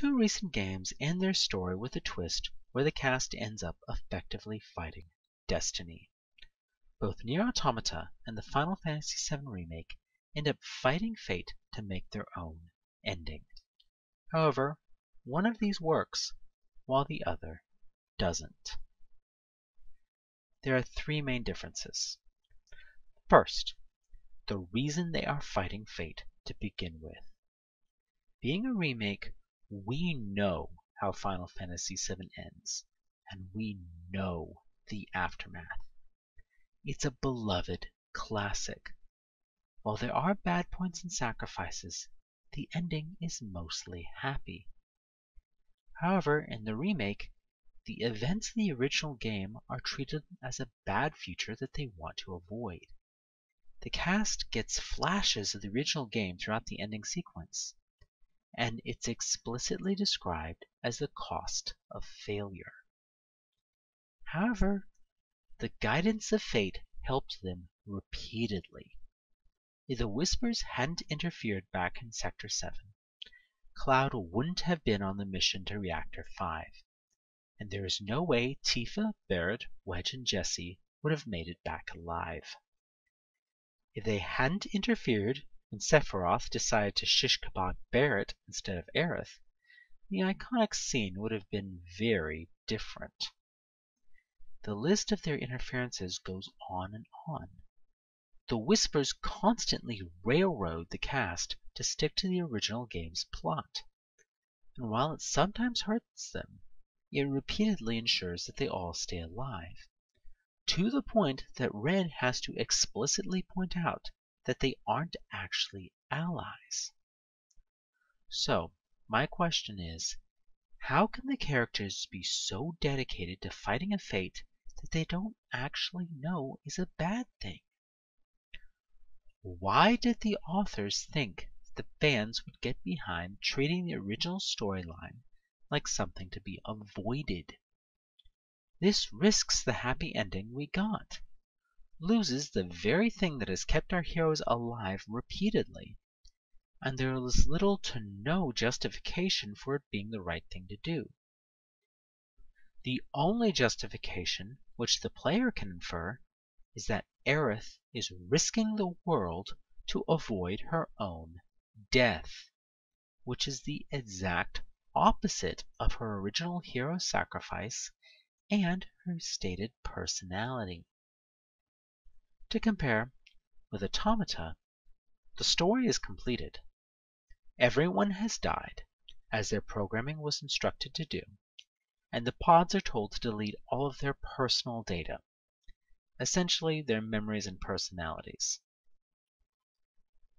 two recent games end their story with a twist where the cast ends up effectively fighting destiny. Both Nier Automata and the Final Fantasy VII Remake end up fighting fate to make their own ending. However, one of these works, while the other doesn't. There are three main differences. First, the reason they are fighting fate to begin with. Being a remake, we know how Final Fantasy VII ends, and we know the aftermath. It's a beloved classic. While there are bad points and sacrifices, the ending is mostly happy. However, in the remake, the events of the original game are treated as a bad future that they want to avoid. The cast gets flashes of the original game throughout the ending sequence, and it's explicitly described as the cost of failure. However, the guidance of fate helped them repeatedly. If the Whispers hadn't interfered back in Sector 7, Cloud wouldn't have been on the mission to Reactor 5, and there is no way Tifa, Barrett, Wedge, and Jessie would have made it back alive. If they hadn't interfered when Sephiroth decided to shish kebab Barrett instead of Aerith, the iconic scene would have been very different. The list of their interferences goes on and on. The Whispers constantly railroad the cast to stick to the original game's plot, and while it sometimes hurts them, it repeatedly ensures that they all stay alive, to the point that Red has to explicitly point out that they aren't actually allies. So, my question is, how can the characters be so dedicated to fighting a fate that they don't actually know is a bad thing? Why did the authors think the fans would get behind treating the original storyline like something to be avoided? This risks the happy ending we got, loses the very thing that has kept our heroes alive repeatedly, and there is little to no justification for it being the right thing to do. The only justification which the player can infer is that Aerith is risking the world to avoid her own death, which is the exact opposite of her original hero sacrifice and her stated personality. To compare, with Automata, the story is completed. Everyone has died, as their programming was instructed to do, and the pods are told to delete all of their personal data, essentially their memories and personalities.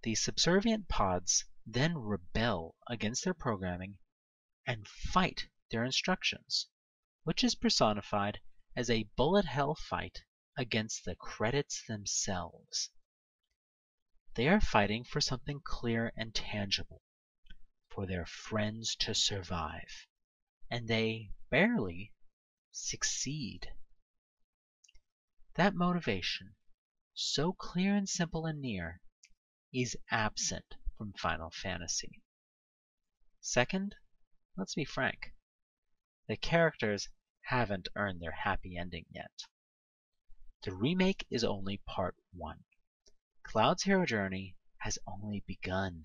The subservient pods then rebel against their programming and fight their instructions, which is personified as a bullet hell fight against the credits themselves. They are fighting for something clear and tangible, for their friends to survive, and they barely succeed. That motivation, so clear and simple in Nier, is absent from Final Fantasy. Second, let's be frank, the characters haven't earned their happy ending yet. The remake is only part 1. Cloud's hero journey has only begun.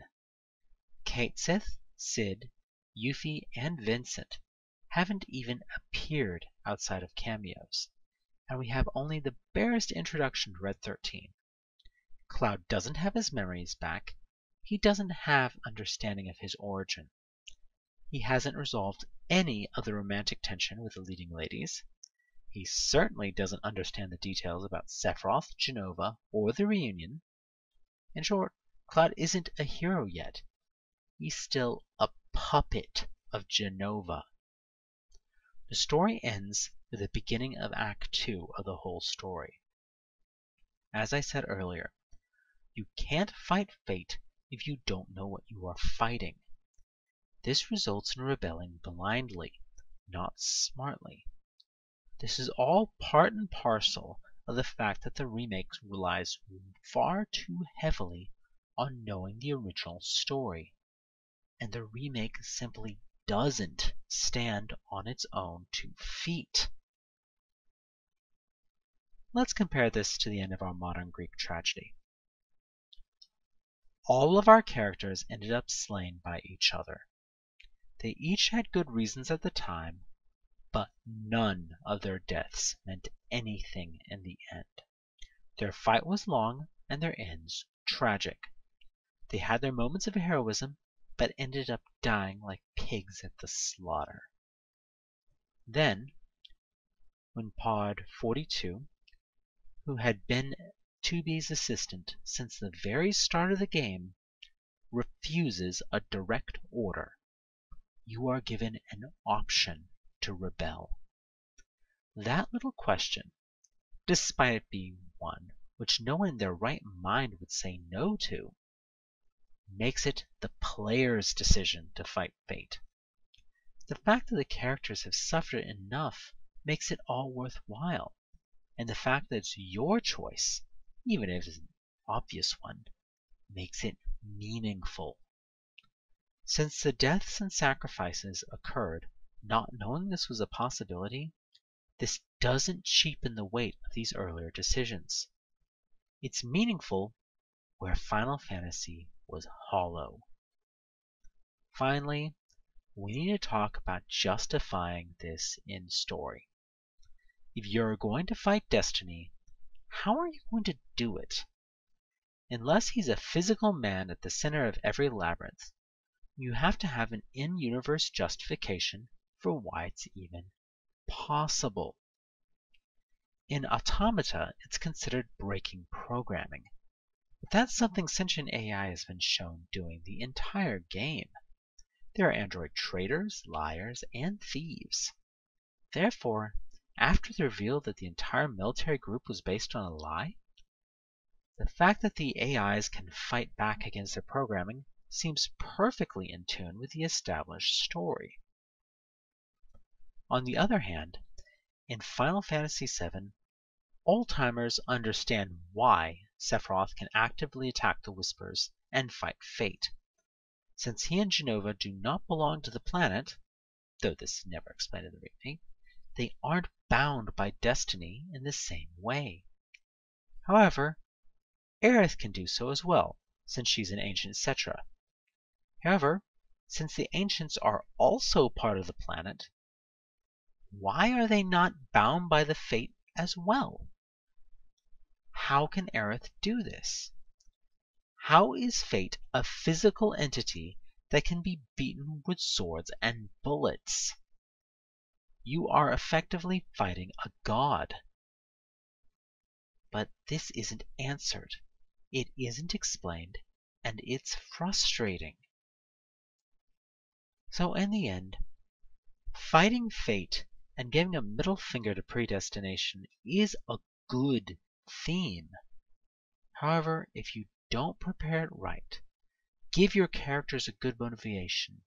Kate Sith, Sid, Yuffie, and Vincent haven't even appeared outside of cameos, and we have only the barest introduction to Red 13. Cloud doesn't have his memories back. He doesn't have understanding of his origin. He hasn't resolved any of the romantic tension with the leading ladies. He certainly doesn't understand the details about Sephiroth, Jenova, or the reunion. In short, Cloud isn't a hero yet. He's still a puppet of Jenova. The story ends with the beginning of Act 2 of the whole story. As I said earlier, you can't fight fate if you don't know what you are fighting. This results in rebelling blindly, not smartly. This is all part and parcel of the fact that the remake relies far too heavily on knowing the original story, and the remake simply doesn't stand on its own 2 feet. Let's compare this to the end of our modern Greek tragedy. All of our characters ended up slain by each other. They each had good reasons at the time, but none of their deaths meant anything in the end. Their fight was long and their ends tragic. They had their moments of heroism, but ended up dying like pigs at the slaughter. Then, when Pod 42, who had been 2B's assistant since the very start of the game, refuses a direct order, you are given an option to rebel. That little question, despite it being one which no one in their right mind would say no to, makes it the player's decision to fight fate. The fact that the characters have suffered enough makes it all worthwhile, and the fact that it's your choice, even if it's an obvious one, makes it meaningful. Since the deaths and sacrifices occurred not knowing this was a possibility, this doesn't cheapen the weight of these earlier decisions. It's meaningful where Final Fantasy was hollow. Finally, we need to talk about justifying this in story. If you're going to fight Destiny, how are you going to do it? Unless he's a physical man at the center of every labyrinth, you have to have an in-universe justification for why it's even possible. In Automata, it's considered breaking programming, but that's something sentient AI has been shown doing the entire game. There are android traitors, liars, and thieves. Therefore, after the reveal that the entire military group was based on a lie, the fact that the AIs can fight back against their programming seems perfectly in tune with the established story. On the other hand, in Final Fantasy VII, old-timers understand why Sephiroth can actively attack the Whispers and fight fate. Since he and Jenova do not belong to the planet, though this is never explained in the remake, they aren't bound by destiny in the same way. However, Aerith can do so as well, since she's an ancient Cetra. However, since the ancients are also part of the planet, why are they not bound by the fate as well? How can Aerith do this? How is fate a physical entity that can be beaten with swords and bullets? You are effectively fighting a god. But this isn't answered. It isn't explained, and it's frustrating. So in the end, fighting fate and giving a middle finger to predestination is a good theme. However, if you don't prepare it right, give your characters a good motivation,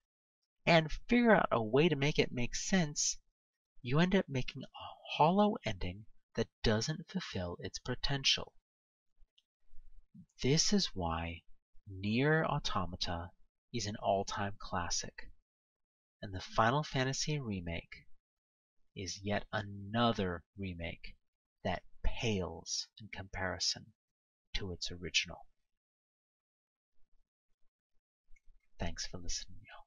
and figure out a way to make it make sense, you end up making a hollow ending that doesn't fulfill its potential. This is why Nier Automata is an all-time classic, and the Final Fantasy Remake is yet another remake that pales in comparison to its original. Thanks for listening, y'all.